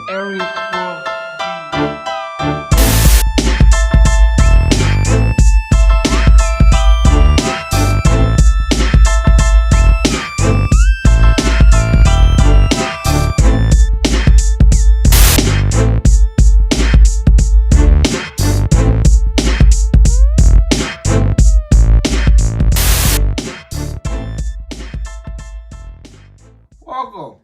Eric Will. Welcome.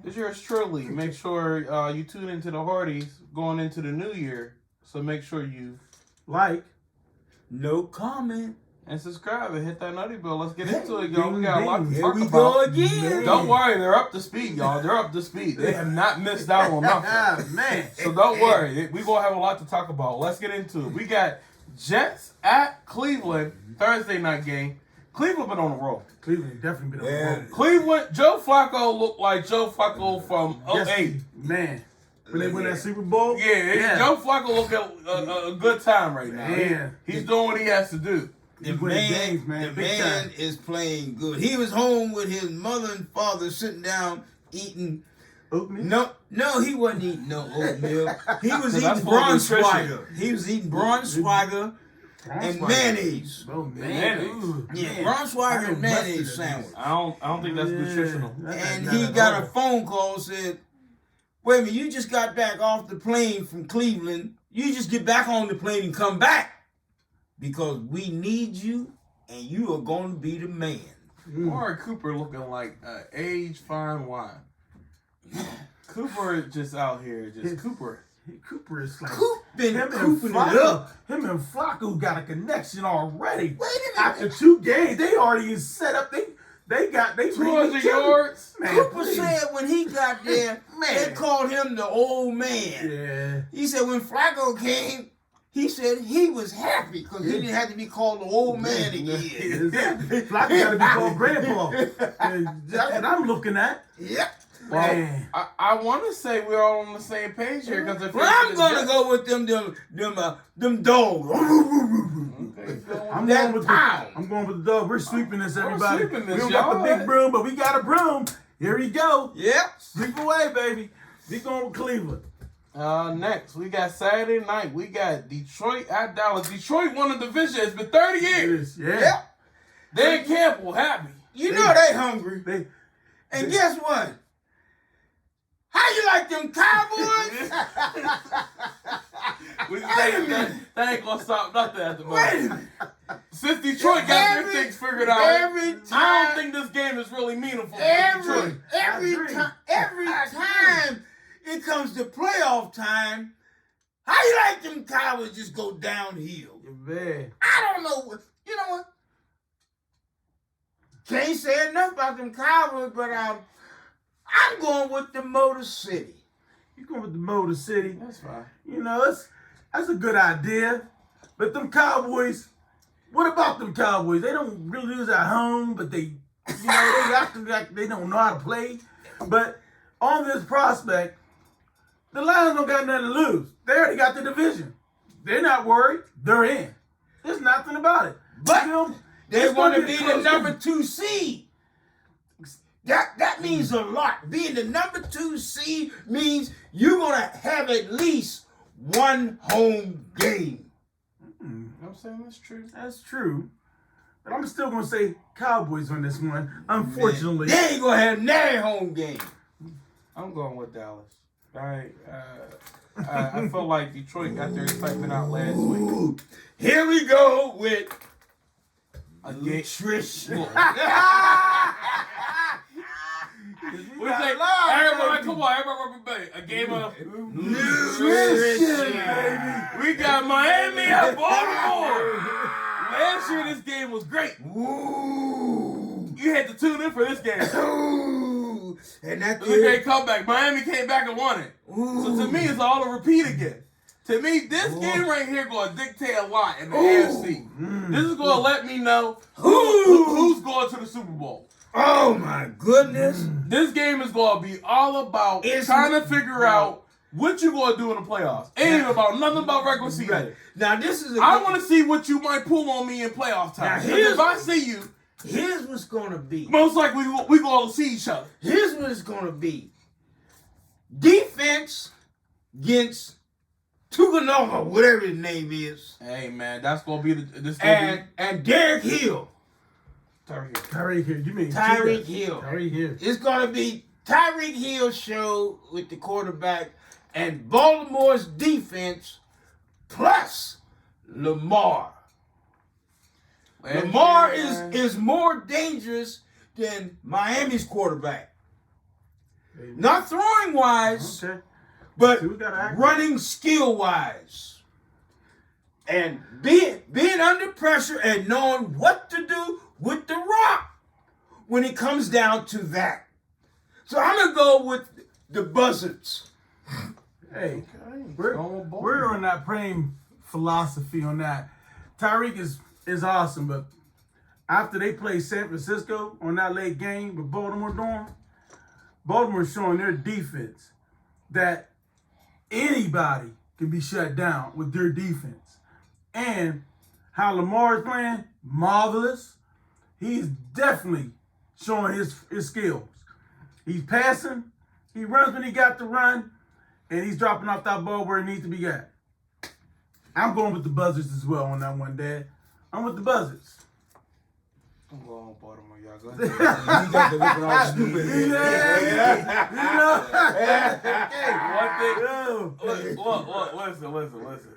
It's yours truly. Make sure you tune into the Hardys going into the new year. So make sure you like, no comment, and subscribe and hit that nutty bell. Let's get into it, y'all. We got a lot to Here talk we about. go again. Man. Don't worry, they're up to speed, y'all. They're up to speed. They have not missed out on nothing. Man. So don't worry. We're going to have a lot to talk about. Let's get into it. We got Jets at Cleveland, Thursday night game. Cleveland been on the roll. Cleveland definitely been on the road. Cleveland, Joe Flacco looked like Joe Flacco from 08. Man. When they win that Super Bowl? Yeah. Joe Flacco look at a good time right now. Man. He's doing what he has to do. The winning games, man. The Big man time. is playing good. He was home with his mother and father sitting down eating. Oatmeal? No, he wasn't eating no oatmeal. He was That's eating full of Braunschweiger. He was eating Braunschweiger and mayonnaise. Oh, Mayonnaise. Ooh, Yeah, man. Braunschweiger and I mayonnaise busted that sandwich. I don't think that's nutritional. And he got a phone call, said, wait a minute, you just got back off the plane from Cleveland. You just get back on the plane and come back. Because we need you, and you are going to be the man. Amari Cooper looking like aged fine wine. Cooper just out here, Cooper. Cooper is like Coop been him and cooping it Flacco. up. Him and Flacco got a connection already. Wait a minute. After 2 games, they already set up. They 200 yards. Man, Cooper please. said when he got there, they Man. called him the old man. Yeah. He said when Flacco came, he said he was happy because he didn't have to be called the old man again. Flacco got to be called grandpa. That's what I'm looking at. Yep. Well, Man. I want to say we're all on the same page here because if Well, I'm gonna go with them dogs. I'm going with the dog. We're sweeping this, everybody. sweeping this, We don't got the y'all. big broom, but we got a broom. Here we go. Yep. Sweep away, baby. We going with Cleveland. Next, we got Saturday night. We got Detroit at Dallas. Detroit won the division. It's been 30 years. Yeah. Yep. Dan Campbell happy. You know they hungry. They, And guess what? How you like them Cowboys? That ain't gonna stop nothing at the Wait a moment. minute. Since Detroit got their Every- things figured out, every I don't time- think this game is really meaningful for Every Detroit. time it comes to playoff time, how you like them Cowboys just go downhill? man. I don't know what. You know what? Can't say enough about them Cowboys, but I'm going with the Motor City. You going with the Motor City. That's fine. You know, that's a good idea. But them Cowboys, what about them Cowboys? They don't really lose at home, but they act like they don't know how to play. But on this prospect, the Lions don't got nothing to lose. They already got the division. They're not worried. They're in. There's nothing about it. But You know, they it's want to gonna be a the close number game. 2 seed. That means a lot. Being the number 2 seed means you're going to have at least one home game. You know what I'm saying? That's true. That's true. But I'm still going to say Cowboys on this one, unfortunately. They ain't going to have their home game. I'm going with Dallas. I feel like Detroit got their excitement out last week. Ooh, here we go with Nutrition. We We got say, love, everybody, baby. come on, everybody, baby. A game of nutrition, baby. We got Miami at Baltimore. Last year, this game was great. Ooh. You had to tune in for this game. Ooh. And that It was a great comeback. Miami came back and won it. So to me, it's all a repeat again. To me, this game right here going to dictate a lot in the AFC. This is going to let me know who's going to the Super Bowl. Oh my goodness. This game is going to be all about trying to figure out what you going to do in the playoffs. Ain't about nothing about regular season. Right. Now this is I want to see what you might pull on me in playoff time. Now, 'Cause here's- if I see you, Here's what's gonna be. most likely we going to see each other. Here's what it's gonna be. defense against Tuganova, whatever his name is, Hey man, that's gonna be this. and Derek Hill. Tyreek Hill. You mean Tyreek Hill. Tyreek Hill. It's gonna be Tyreek Hill show with the quarterback and Baltimore's defense plus Lamar. Lamar is more dangerous than Miami's quarterback. Not throwing wise, Okay. but See, we gotta act. running skill wise. And being under pressure and knowing what to do with the rock when it comes down to that. So I'm gonna go with the Buzzards. Hey, Going we're on that same philosophy on that. Tyreek is awesome, but after they play San Francisco on that late game with Baltimore doing, Baltimore's showing their defense that anybody can be shut down with their defense. And how Lamar is playing, marvelous. He's definitely showing his skills. He's passing, he runs when he got to run, and he's dropping off that ball where it needs to be at. I'm going with the Buzzards as well on that one, Dad. I'm with the Buzzards. I'm going Baltimore, y'all. Go You ahead. got to looking all stupid. Listen.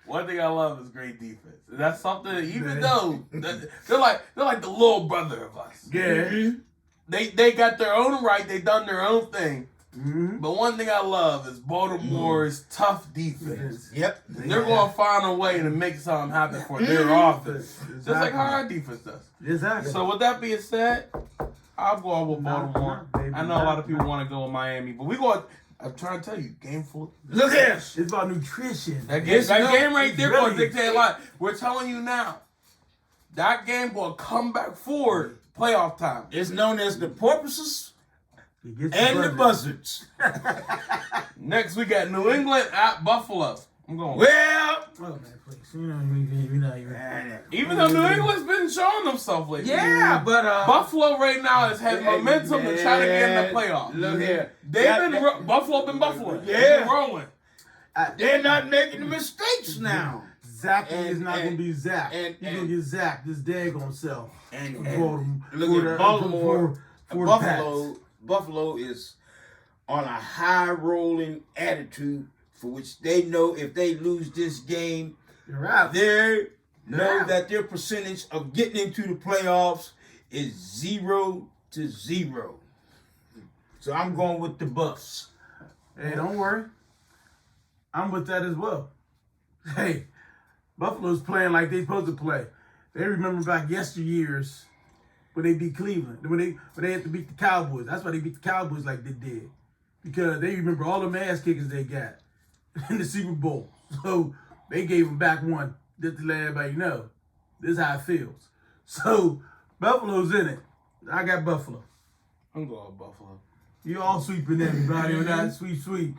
One thing I love is great defense. That's something that even though they're like the little brother of us. Yeah. They got their own right. They done their own thing. Mm-hmm. But one thing I love is Baltimore's tough defense. Yep. They're going to find a way to make something happen for their offense. Just like how our defense does. Exactly. So with that being said, I'll go with Baltimore. I know a lot of people want to go with Miami, but I'm trying to tell you, game full. Look at us. It's about nutrition. That game right there really- going to dictate a lot. We're telling you now, that game will come back forward playoff time. It's known as the Porpoises It gets and the Buzzards. Buzzards. Next, we got New England at Buffalo. I'm going. Well, Oh, man, please. You know, Even though New England's been showing themselves lately. yeah, but Buffalo right now has had momentum to try to get in the playoffs. Look here. Buffalo been buffaloing. Yeah. They've been rolling. They're not making the mistakes now. Zach is And- not going to be Zach. and- He's going to get Zach, this daggone self. And Look at Baltimore. for the Pats. Buffalo is on a high rolling attitude for which they know if they lose this game, You're out. they know Yeah. that their percentage of getting into the playoffs is 0-0. So I'm going with the Buffs. Hey, don't worry. I'm with that as well. Hey, Buffalo's playing like they're supposed to play. They remember back yesteryears when they beat Cleveland, when they had to beat the Cowboys. That's why they beat the Cowboys like they did. Because they remember all the ass kickers they got in the Super Bowl. So they gave them back one just to let everybody know this is how it feels. So Buffalo's in it. I got Buffalo. I'm going with Buffalo. You all sweeping everybody on that sweet.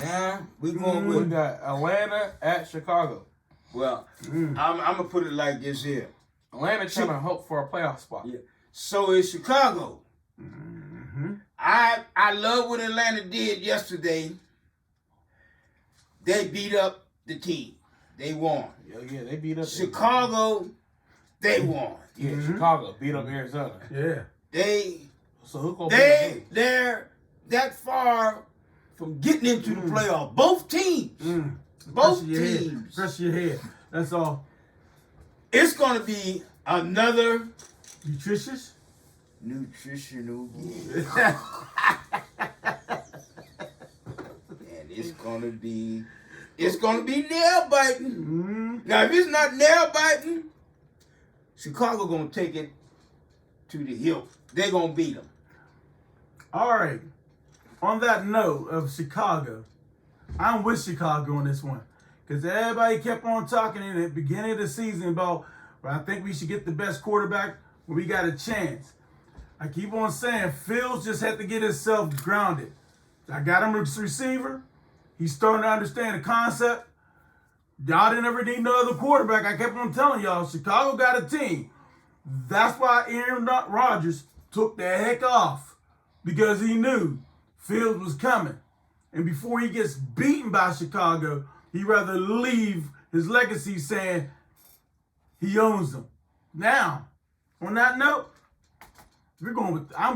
Now we're going We with got Atlanta at Chicago. well. I'm gonna put it like this here. Atlanta trying to hope for a playoff spot. Yeah. So is Chicago. Mm-hmm. I love what Atlanta did yesterday. They beat up the team. They won. Yeah, they beat up Chicago, they won. Yeah, Chicago beat up Arizona. Yeah. So who gonna beat them? They're that far from getting into the playoff. Both teams. Both teams. Press your head. That's all. It's gonna be another Nutritious? nutritional game. And it's gonna be nail biting. Now if it's not nail biting, Chicago gonna take it to the hill. They're gonna beat them. All right. On that note of Chicago, I'm with Chicago on this one. Because everybody kept on talking in the beginning of the season about, well, I think we should get the best quarterback when we got a chance. I keep on saying Fields just had to get himself grounded. I got him a receiver. He's starting to understand the concept. Y'all didn't ever need no other quarterback. I kept on telling y'all, Chicago got a team. That's why Aaron Rodgers took the heck off. Because he knew Fields was coming. And before he gets beaten by Chicago, he'd rather leave his legacy saying he owns them. Now, on that note, I'm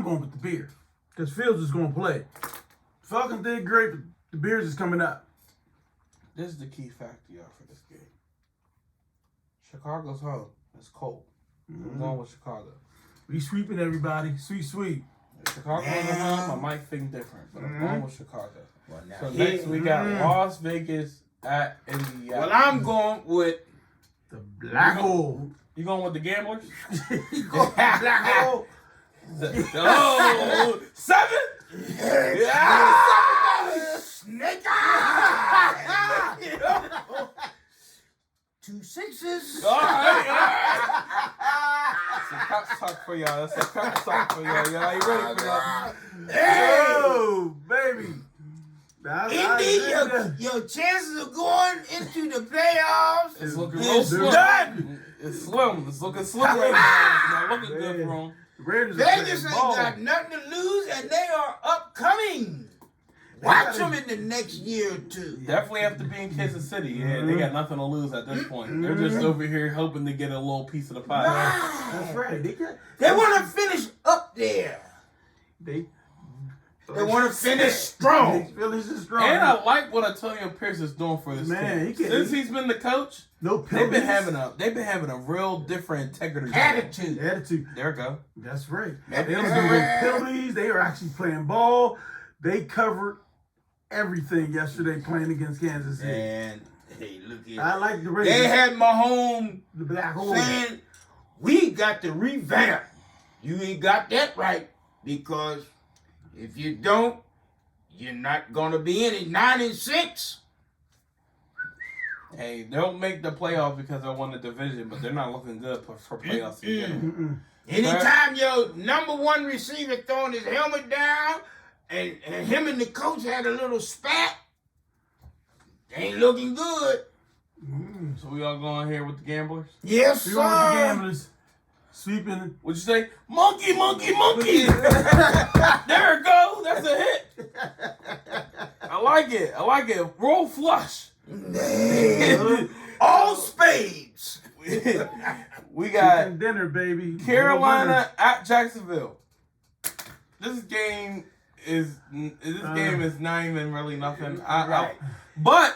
going with the Bears. Because Fields is going to play. Falcons did great, but the Bears is coming up. This is the key factor, y'all, for this game. Chicago's home. It's cold. I'm going with Chicago. We sweeping everybody. Sweep. If Chicago's at home, I might think different, but I'm going with Chicago. Well, now So next we got Las Vegas at Indianapolis. Well, I'm going with The Black Hole. You going with the Gamblers? You go Black Hole. Oh, 7? Yeah. Snake Eye. 2 6s. All right. That's a pep talk for y'all. That's a pep talk for y'all. Y'all, you ready for that? Oh, baby. Indy, your chances of going into the playoffs It's looking real is slim. done. It's slim. It's looking slim right now. It's not looking good for them. Raiders Vegas ain't got nothing to lose, and they are upcoming. Watch them in the next year or two. Definitely have to be in Kansas City. Yeah, they got nothing to lose at this point. They're just over here hoping to get a little piece of the pie. That's right. They want to finish up there. They want to finish strong. Phillies is strong. And I like what Antonio Pierce is doing for this Man, team. Since he's been the coach, no they've been penalties. having a real different integrity. Attitude. Attitude. There we go. That's right. That's They don't do right. no penalties. They were actually playing ball. They covered everything yesterday playing against Kansas City. And hey, look here. I like the Raiders. They had Mahomes The Black Hole. saying, we got to revamp. You ain't got that right, because if you don't, you're not going to be in it. 9-6. Hey, they'll make the playoffs because they won the division, but they're not looking good for playoffs in general. Anytime your number one receiver throwing his helmet down and him and the coach had a little spat, they ain't looking good. So we all going here with the Gamblers? Yes, We're going with the sir. Gamblers. Sweeping. What'd you say? Monkey, monkey, monkey! There it go. That's a hit. I like it. Roll flush. All spades. We got Chicken dinner, baby. Carolina at Jacksonville. This game is not even really nothing. Right. But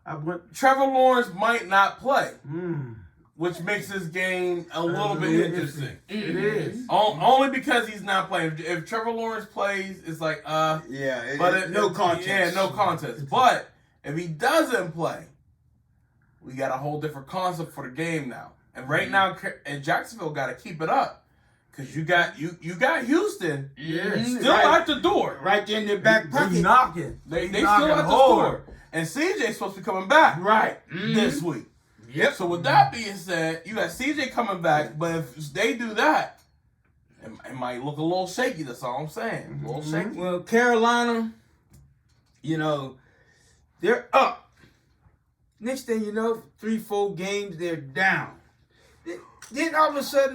I went. Trevor Lawrence might not play, Mm, which makes this game a little bit interesting. It is. Only because he's not playing. If Trevor Lawrence plays, it's like Yeah, but no contest. Yeah, no contest. But if he doesn't play, we got a whole different concept for the game now. And right now, and Jacksonville got to keep it up, because you got Houston Yeah. still at the door. Right there in their back He's pocket. knocking. They He's still knocking at the hard. door. And CJ's supposed to be coming back Right. this week. Yep. So with that being said, you got CJ coming back, but if they do that, it might look a little shaky. That's all I'm saying. A little shaky. Well, Carolina, they're up. Next thing you know, 3-4 games, they're down. Then all of a sudden,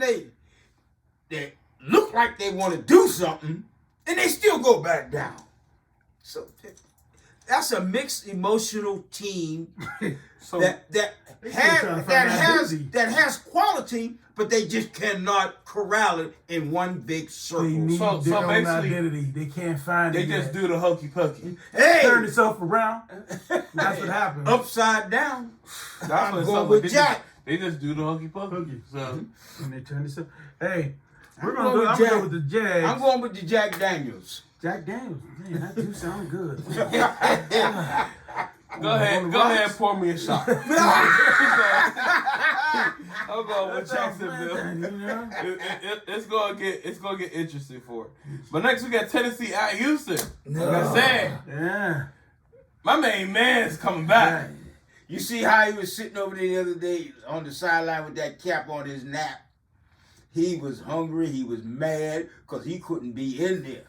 they look like they want to do something, and they still go back down. So that's a mixed emotional team So that They still trying to find that has quality, but they just cannot corral it in one big They circle. need So their own basically, identity. They can't find they it. just yet. do the hokey pokey. Hey, Turn itself around. That's what happens. upside down. That's I'm what it going sounds with like. Jack. They just do the hokey pokey. Hokey. So And they turn itself. Hey, I'm I'm going gonna with go Jack. with the Jags. I'm going with the Jack Daniels. Jack Daniels. Man, that do sound good. go ahead and pour me a shot. I'll go with Jacksonville. You know? It's gonna get interesting for it. But next we got Tennessee at Houston. Like I said, Yeah. my main man's coming back. You see how he was sitting over there the other day on the sideline with that cap on his nap? He was hungry. He was mad because he couldn't be in there.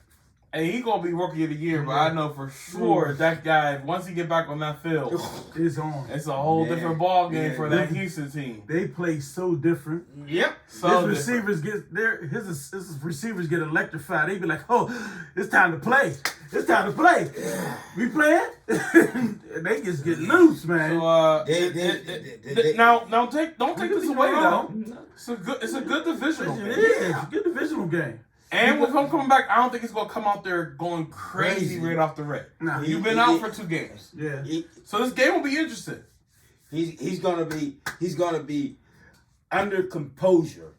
And he gonna be rookie of the year, but I know for sure that guy, once he get back on that field, It's on. it's a whole different ball game for that Yeah. Houston team. They play so different. Yep. So His receivers his receivers get electrified. They be like, "Oh, it's time to play. It's time to play. We playing?" And they just get loose, man. So, They- now don't take this away though. No. It's a good divisional It game. is. It's a good divisional game. And with him coming back, I don't think he's gonna come out there going crazy right off the rip. Nah. You've been out for 2 games, Yeah. so this game will be interesting. He's gonna be under composure.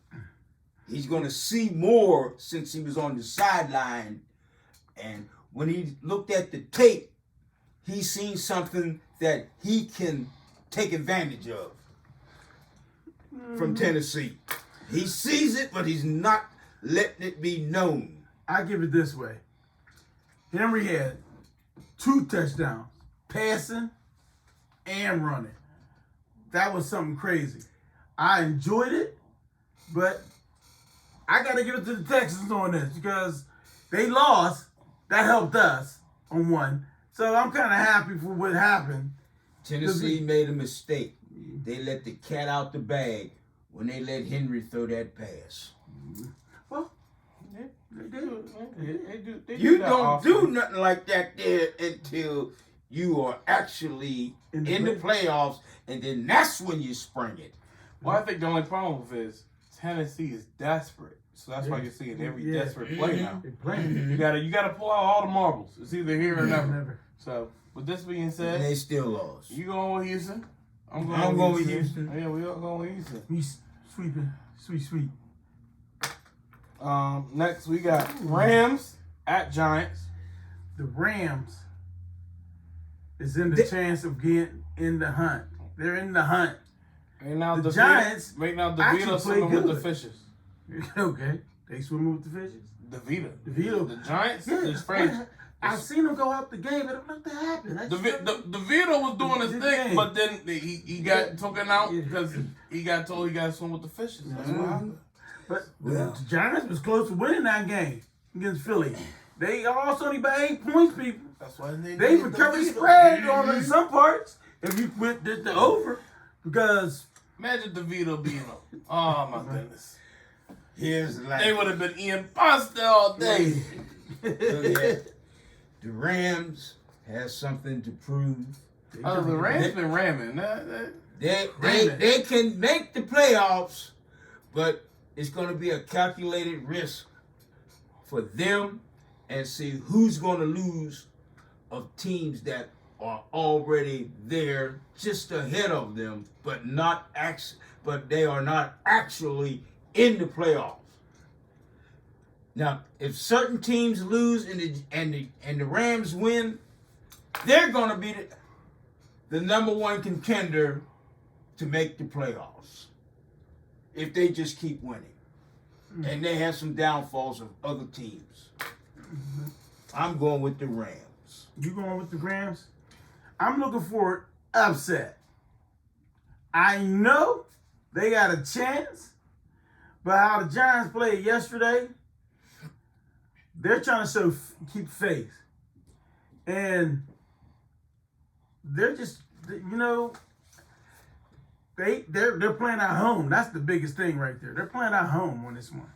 He's gonna see more since he was on the sideline, and when he looked at the tape, he seen something that he can take advantage of from Tennessee. He sees it, but he's not letting it be known. I give it this way. Henry had 2 touchdowns, passing and running. That was something crazy. I enjoyed it, but I got to give it to the Texans on this because they lost. That helped us on one. So I'm kind of happy for what happened. Tennessee made a mistake. They let the cat out the bag when they let Henry throw that pass. Well, they did. You don't do nothing like that there until you are actually in the playoffs, and then that's when you spring it. Well, I think the only problem with it is Tennessee is desperate, so that's why you're seeing every desperate play now. They playing. You gotta pull out all the marbles. It's either here or never. Never. So, with this being And said, they still lost. you going with Houston? I'm I'm going with Houston. Yeah, we all going with Houston. We sweeping. Sweet. Next we got Rams at Giants. The Rams is in the chance of getting in the hunt. They're in the hunt. Right now The DeVito- Giants right now actually DeVito's play swimming with the good. fishes. Okay. They swimming with the fishes. DeVito. The Giants Yeah. is French. I seen him go out the game, but look what happened. DeVito was doing his thing, but then he got taken out because he got told he got to swim with the fishes. That's what happened. But the Giants was close to winning that game against Philly. They also only by 8 points, people. That's why They recovered the spread on in some parts if you went the over. Because Imagine DeVito being on. Oh my goodness. Here's the They would have been Ian Pasta all day. The Rams has something to prove. Oh, the Rams been ramming. They can make the playoffs, but it's going to be a calculated risk for them, and see who's going to lose of teams that are already there just ahead of them, but they are not actually in the playoffs. Now, if certain teams lose and the Rams win, they're going to be the number 1 contender to make the playoffs if they just keep winning. And they have some downfalls of other teams. I'm going with the Rams. You going with the Rams? I'm looking for an upset. I know they got a chance, but how the Giants played yesterday, they're trying to keep faith. And they're just, they're playing at home. That's the biggest thing right there. They're playing at home on this one.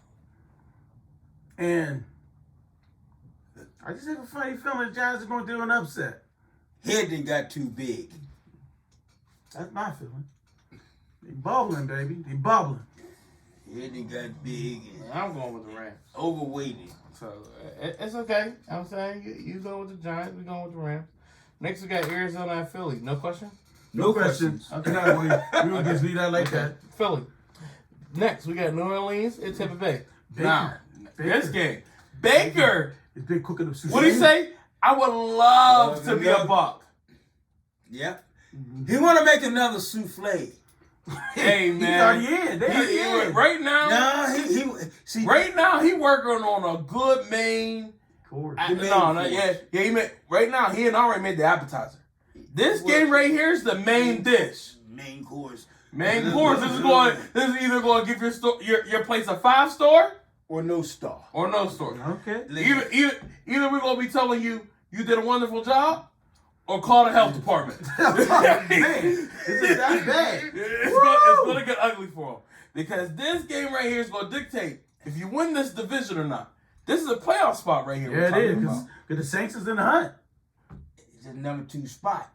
And I just have a funny feeling the Giants are going to do an upset. Head they got too big. That's my feeling. They bubbling, baby. They bubbling. Head they got big and I'm going with the Rams. overweighted. So it's okay. I'm saying you go with the Giants, we going with the Rams. Next we got Arizona and Philly. No question? No questions. Okay. We don't just leave that like that. Philly. Next we got New Orleans and Tampa Bay. Baker. Now, Baker. this game. Baker. It's been cooking up. What do you say? I would love to be a Buck. Yep. He want to make another souffle. Hey He's man, already in. They already in. right now. Nah, see. Right now, he working on a good main. Course. He made right now. He had already made the appetizer. This game right here is the main dish. Main course. Main course. This is either going to give your place a 5-star or no star. Or no story. Okay. Either we're gonna be telling you did a wonderful job, or call the health department. Man, this is that bad. It's gonna get ugly for them because this game right here is gonna dictate if you win this division or not. This is a playoff spot right here. Yeah, it is. Because the Saints is in the hunt. It's the number 2 spot.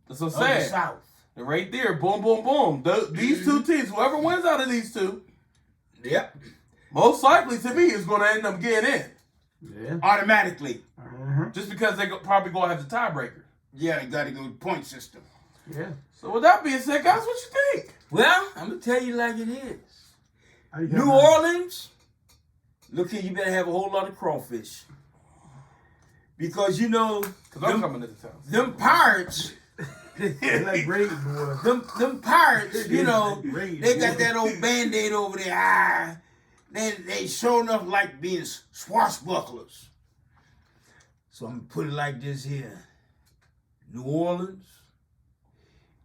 That's what Of I'm the saying. South. Right there, boom, boom, boom. These two teams, whoever wins out of these two, Yep. most likely to me is going to end up getting in. Yeah. Automatically. Just because they probably going to have the tiebreaker. Yeah, you got to go with point system. Yeah. So with that being said, guys, what you think? Well, I'm going to tell you like it is. How you got New mine? Orleans, look here, you better have a whole lot of crawfish. Because, you know, Because I'm coming to the town. them Pirates, They like Brady, boy. them Pirates, you know, Brady, they got boy. that old Band-Aid over their eye. They sure enough like being swashbucklers. So I'm going to put it like this here. New Orleans,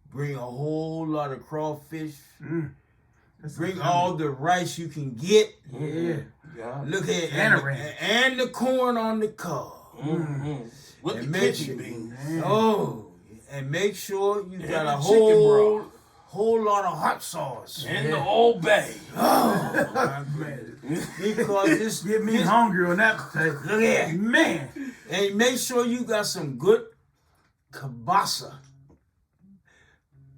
bring a whole lot of crawfish. That's Bring some all the rice you can get. Yeah. Yeah. Look at And a ranch. and the corn on the cob. Mm-hmm. With And the make kitchen sure- beans. Man. Oh, and make sure you got the a chicken whole lot of hot sauce. And the Old Bay. Oh, my Man. goodness. Because this Get me hungry on that type. Look here. Man. And make sure you got some good kielbasa.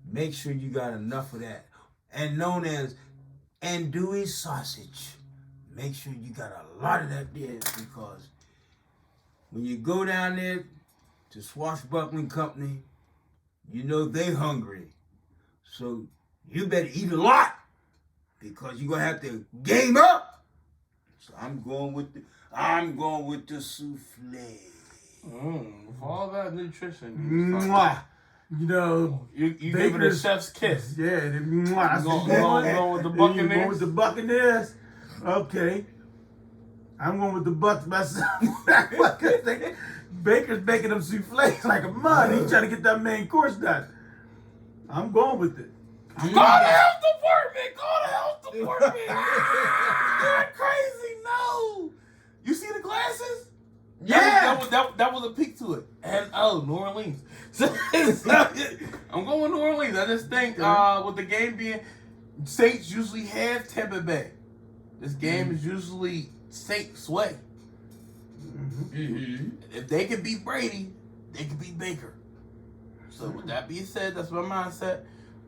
Make sure you got enough of that. And known as andouille sausage. Make sure you got a lot of that there because when you go down there to Swashbuckling Company, you know they hungry. So you better eat a lot because you're gonna have to game up. So I'm going with the souffle. With all that nutrition. Mwah. You know, You give it a Baker's- chef's kiss. yeah, the mwah. Going with the You Buccaneers. going with the Buccaneers? Okay. I'm going with the Bucks myself. Baker's making them souffles like a mud. He's trying to get that main course done. I'm going with it. Call the health department! Call the health department! Ah, crazy, no! You see the glasses? Yeah. That was a peek to it. And New Orleans. So, I'm going with New Orleans. I just think with the game being Saints usually have Tampa Bay. This game is usually Saints way. If they can beat Brady, they can beat Baker. So with that being said, that's my mindset.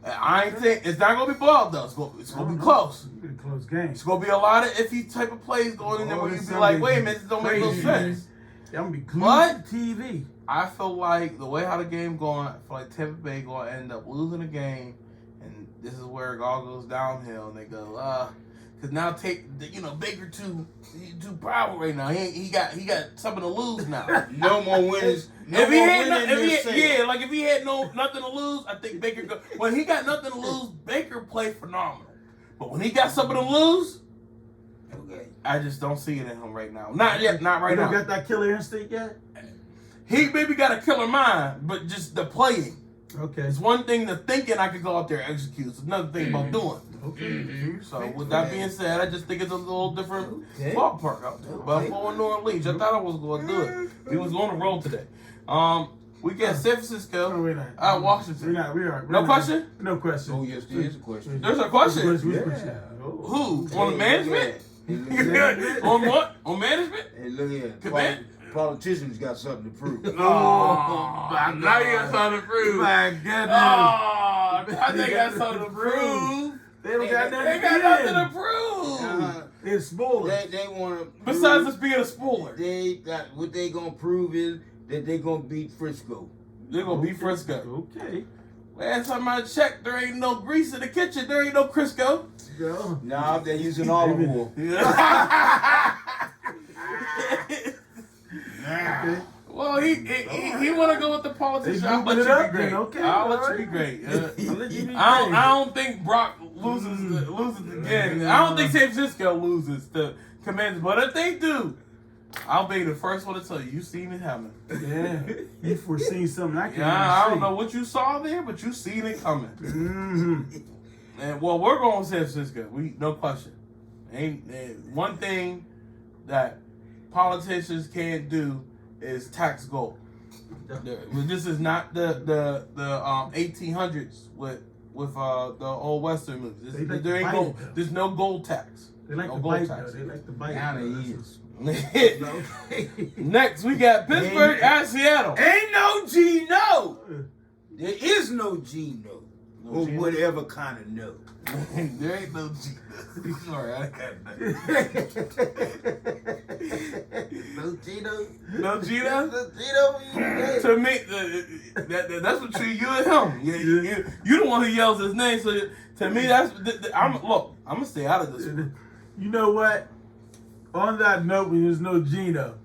I ain't think it's not gonna be blowout though. It's gonna be close. It's gonna be a close game. It's gonna be a lot of iffy type of plays going in there where you be like, wait a minute, this don't make no sense. I'm gonna be glued What? to TV. I feel like the way how the game going, I feel like Tampa Bay gonna end up losing the game, and this is where it all goes downhill. And they go, because now Baker too proud right now. He got something to lose now. No more winners. No If he more had winning this season. if he had nothing to lose, I think Baker go. When he got nothing to lose, Baker played phenomenal. But when he got something to lose, Okay. I just don't see it in him right now. Not yet, not right You don't now. got that killer instinct yet? He maybe got a killer mind, but just the playing. Okay. It's one thing to thinking I could go out there and execute. It's another thing about doing. Okay. So with that being said, I just think it's a little different Okay. ballpark out there. But I'm going New Orleans. I thought I was going to do it. We was going to roll today. We got San No, Francisco, we're not. Washington. We're No not. question? No question. Oh, yes, there is a question. There's a question. Which question? Oh. Who? On the management? Yeah. On what? On management? Hey, look here. Command? Politicians got something to prove. Oh, now you got something to prove. My goodness. Oh, now they got something to prove. They don't got nothing They got nothing to prove. It's spoilers. They want to. Besides us being a spoiler. They got what they gonna prove is that they gonna beat Frisco. They're going to be Frisco. Okay. Last time I checked, there ain't no grease in the kitchen. There ain't no Crisco. Go. Nah, they're using olive oil. Okay. Well, he want to go with the politician. I'll let you moving it be up great. then, okay, I'll let alright. you be great. I'll let you be I don't think Brock loses again. I don't think San Francisco loses to Commanders, but if they do, I'll be the first one to tell you. You seen it happen. Yeah. You foreseen something I can't Yeah, I see. don't know what you saw there, but you seen it coming. Mm-hmm. And well, we're going with San Francisco. No question. One thing that politicians can't do is tax gold. This is not the 1800s with the old Western movies. There's no gold tax. They like no to gold bite, tax. though. They like to bite. Now they is. Next, we got Pittsburgh at Seattle. Ain't no Gino. There is no Gino. Or Geno? whatever kind of no. There ain't no Gino. Sorry, I got nothing. No Gino. No Gino? No Gino. To me, that's between you and him. You the one who yells his name. So to me, I'm gonna stay out of this one. You know what? On that note, when there's no Gino,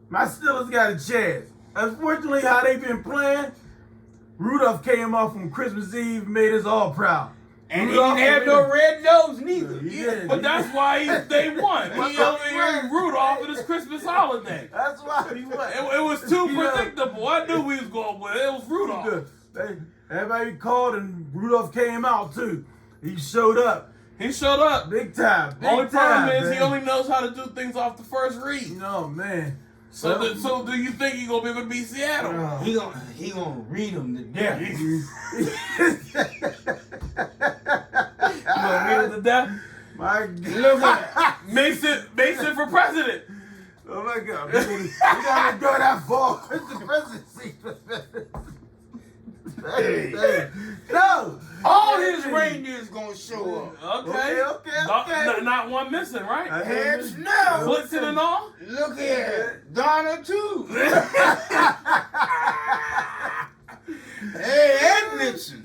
my Steelers got a chance. Unfortunately, how they been playing, Rudolph came off on Christmas Eve, made us all proud. And he didn't have no red nose neither. But that's why they won. He only Rudolph for this Christmas holiday. That's why he won. It was too predictable. I knew we was going with it. It was Rudolph. Everybody called and Rudolph came out too. He showed up. He showed up. Big time. Only problem is he only knows how to do things off the first read. No, man. So do you think he's going to be able to beat Seattle? He gonna read them to death. You gonna read him to death? My Look at Mason for president. Oh my God. We gotta go that far. It's the presidency. Hey. No. all his reindeers gonna show up. Okay. Not one missing, right? Heads no. Blitzen and all? Look here, Donna too. Hey, and Blitzen.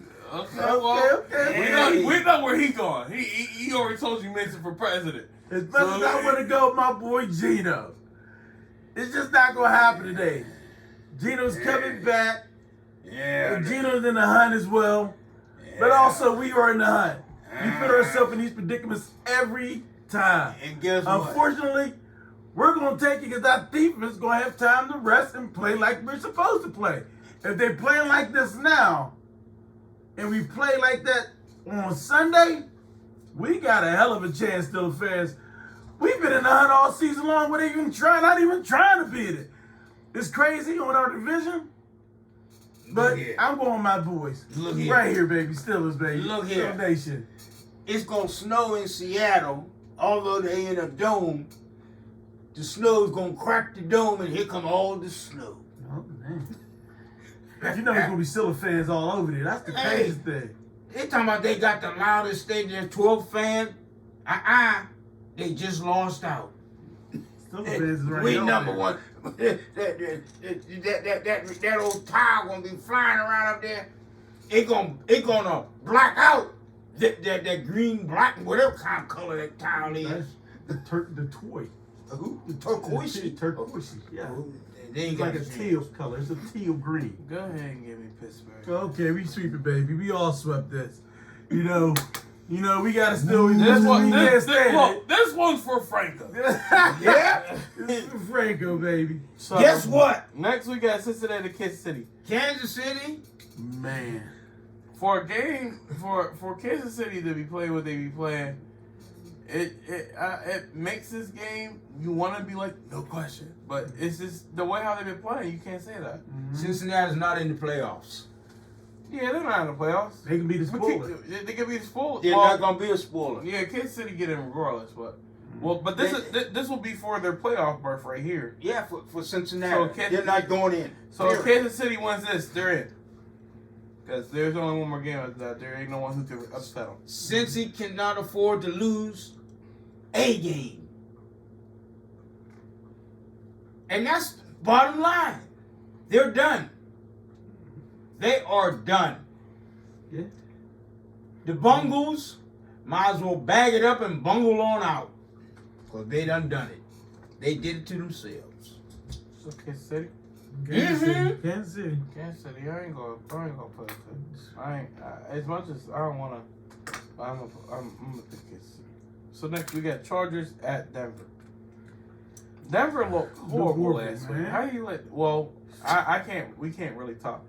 We know where he going. He already told you Mason for president. As much as I want to go with my boy Gino, it's just not going to happen today. Gino's coming back. Yeah. And Gino's in the hunt as well. Yeah. But also, we are in the hunt. We put ourselves in these predicaments every time. And guess what? Unfortunately, we're going to take it because our defense is going to have time to rest and play like we're supposed to play. If they play like this now, and we play like that on Sunday, we got a hell of a chance, still fans. We've been in the hunt all season long without even not even trying to beat it. It's crazy on our division. But I'm going with my boys. Look here. Right here, baby. Steelers, baby. Look here. Steel Nation. It's gonna snow in Seattle, although they in a dome. The snow's gonna crack the dome, and here come all the snow. Oh, man. You know there's going to be Steelers fans all over there. That's the craziest thing. They talking about they got the loudest stadium, 12 fans. They just lost out. Steelers fans is right We over number there. one. That old tile gonna be flying around up there. It gonna black out that green, black, whatever kind of color that tile is. That's the toy. Who? The turquoise. Turquoise, yeah. They ain't It's got like a teal color. It's a teal green. Go ahead and give me Pittsburgh. Okay, we sweep it, baby. We all swept this. You know, we gotta still. This one's for Franco. Yeah. This is for Franco, baby. So, Guess what? Next we got Cincinnati, Kansas City. Kansas City. Man. For a game for Kansas City to be playing what they be playing, it makes this game you want to be like no question, but it's just the way how they've been playing. You can't say that. Mm-hmm. Cincinnati's not in the playoffs. Yeah, they're not in the playoffs. They can be the spoiler. They can be the spoiler. They're not gonna be a spoiler. Yeah, Kansas City get in regardless, but this will be for their playoff berth right here. Yeah, for Cincinnati. So they're not going in. So if Kansas City wins this, they're in. Because there's only one more game after that. There ain't no one who can upset them. Cincy cannot afford to lose a game. And that's bottom line. They're done. They are done. Yeah. The Bungles might as well bag it up and bungle on out. Because they done it. They did it to themselves. So Kansas City? Kansas City. Mhm. Kansas City. Kansas City, I ain't gonna play it. I ain't as much as I don't wanna. I'm gonna pick Kansas City. So next we got Chargers at Denver. Denver looked horrible last week. man. How do you let? Well, we can't really talk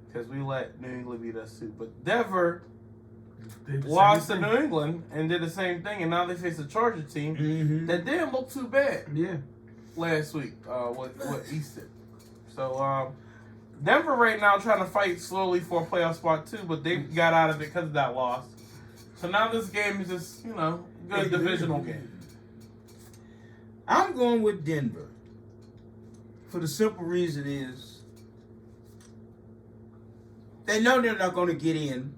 because we let New England beat us too. But Denver They the lost to same New thing. England and did the same thing, and now they face a Charger team that didn't look too bad Yeah. last week with Easton. So Denver right now trying to fight slowly for a playoff spot too, but they got out of it because of that loss. So now this game is just, good divisional game. I'm going with Denver. For the simple reason is they know they're not going to get in.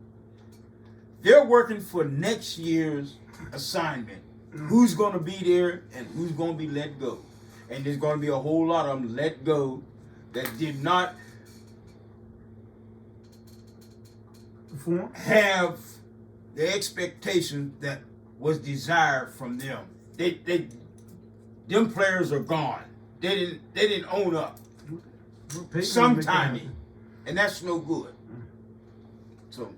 They're working for next year's assignment. Who's going to be there and who's going to be let go. And there's going to be a whole lot of them let go that did not Perform. have the expectation that was desired from them. Them players are gone. They didn't own up. Sometime, and that's no good. So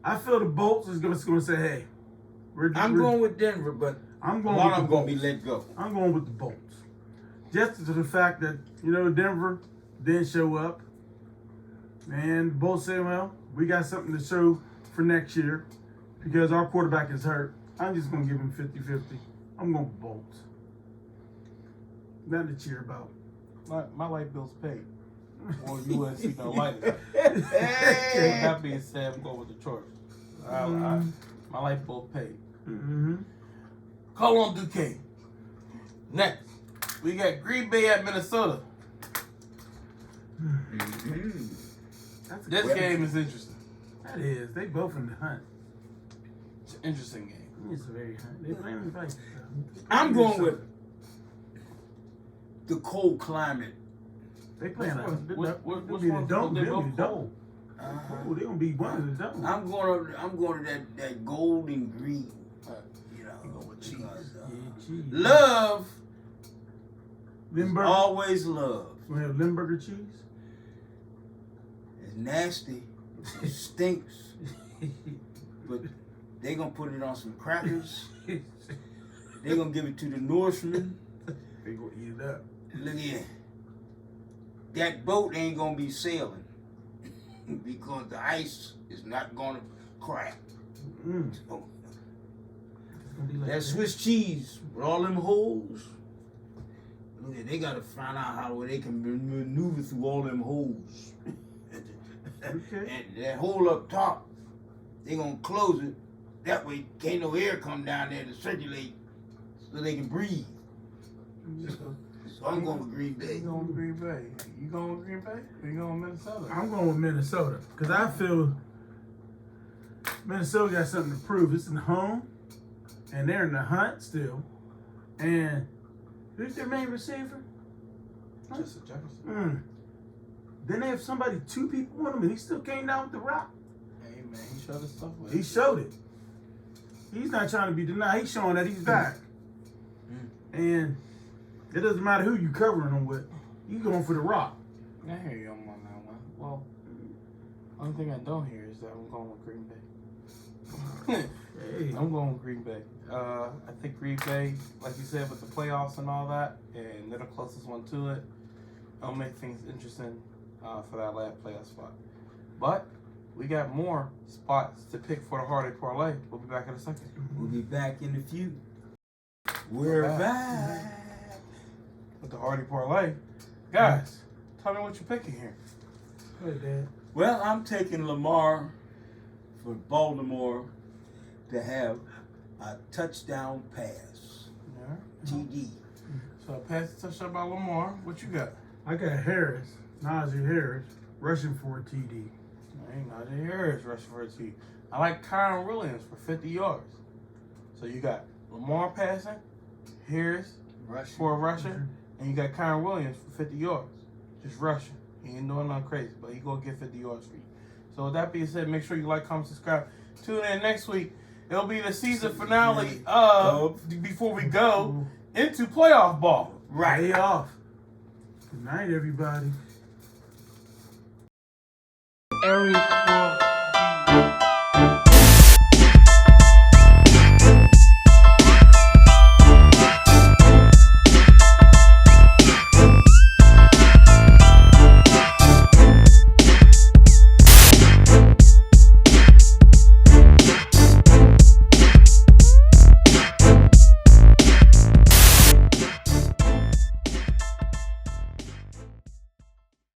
I feel the Bolts is going to say, hey, I'm going with Denver, but I'm a going lot with of the them going to be Bolts. let go. I'm going with the Bolts. Just to the fact that, Denver didn't show up. And the Bolts say, well, we got something to show for next year because our quarterback is hurt. I'm just going to give him 50-50. I'm going with Bolts. Nothing to cheer about. My light bill's paid. Or USC don't like it. With that being said, I'm going with the Chargers. My light bill paid. Mm-hmm. Call on Duquesne. Next, we got Green Bay at Minnesota. That's a This good game is interesting. That is. They both in the hunt. It's an interesting game. It's a very hunt. They playing the Vikings. I'm going with the cold climate. They playing Which one? Which They'll be the one? dome. They They'll be both the dome. Oh, they're gonna be one of the dome. I'm going to that gold and green. With cheese. cheese. Love is Limburger. always love. We have Limburger cheese. It's nasty. It stinks. But they gonna put it on some crackers. They gonna give it to the Norsemen. They gonna eat it up. Look here. That boat ain't gonna be sailing because the ice is not gonna crack. Mm. So, It's gonna be like that Swiss cheese with all them holes. Look at, they gotta find out how they can maneuver through all them holes. Okay. And that hole up top, they gonna close it. That way, can't no air come down there to circulate, so they can breathe. So I'm going with Green Bay. You going with Green Bay? You going with Green Bay? Or you going with Minnesota? I'm going with Minnesota because I feel Minnesota got something to prove. It's in home, and they're in the hunt still. And who's their main receiver? Justin Jefferson. Then they have somebody, 2 people on him, and he still came down with the rock. Hey man, he showed his stuff. He showed it. He's not trying to be denied. He's showing that he's back. And it doesn't matter who you covering him with. You going for the rock. I hear you on that one. Well, only thing I don't hear is that I'm going with Green Bay. Hey. I'm going with Green Bay. I think Green Bay, like you said, with the playoffs and all that, and they're the closest one to it. It'll make things interesting for that last playoff spot. But we got more spots to pick for the Hardy Parlay. We'll be back in a second. We'll be back in a few. We're back. With the Hardy Parlay. Guys, tell me what you're picking here. Go ahead, Dad. Well, I'm taking Lamar for Baltimore to have a touchdown pass. Yeah. TD. So pass the touchdown by Lamar. What you got? I got Harris, Najee Harris, rushing for a TD. Ain't Najee Harris rushing for a TD. I like Kyron Williams for 50 yards. So you got Lamar passing, Harris for a rushing, and you got Kyron Williams for 50 yards. Just rushing. He ain't doing nothing crazy, but he gonna get 50 yards for you. So with that being said, make sure you like, comment, subscribe. Tune in next week. It'll be the season finale before we go into playoff ball. Right. Day off. Good night, everybody. Area